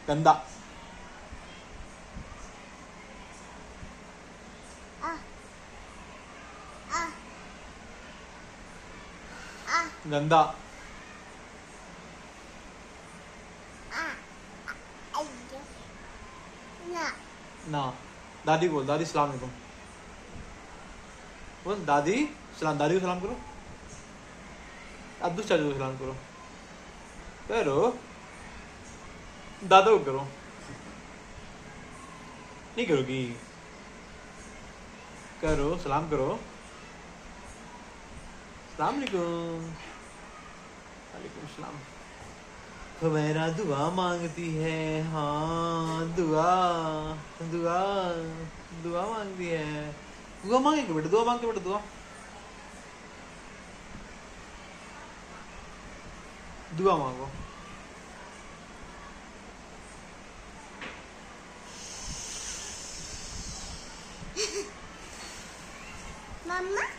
गंदा। गंदा। ना। दादी बोल, दादी सलाम अलैकुम बोल। दादी सलाम, दादी को सलाम करो। अब्दुल चाचू को सलाम करो। करो। दादा को करो। नहीं करोगी? करो, सलाम करो। सलाम अलैकुम। वालेकुम सलाम। हुमैरा दुआ मांगती है। हाँ दुआ दुआ दुआ मांगती है। दुआ मांगेंगे बेटा, दुआ मांगते बेटा, दुआ दुआ मांगो। मम्मा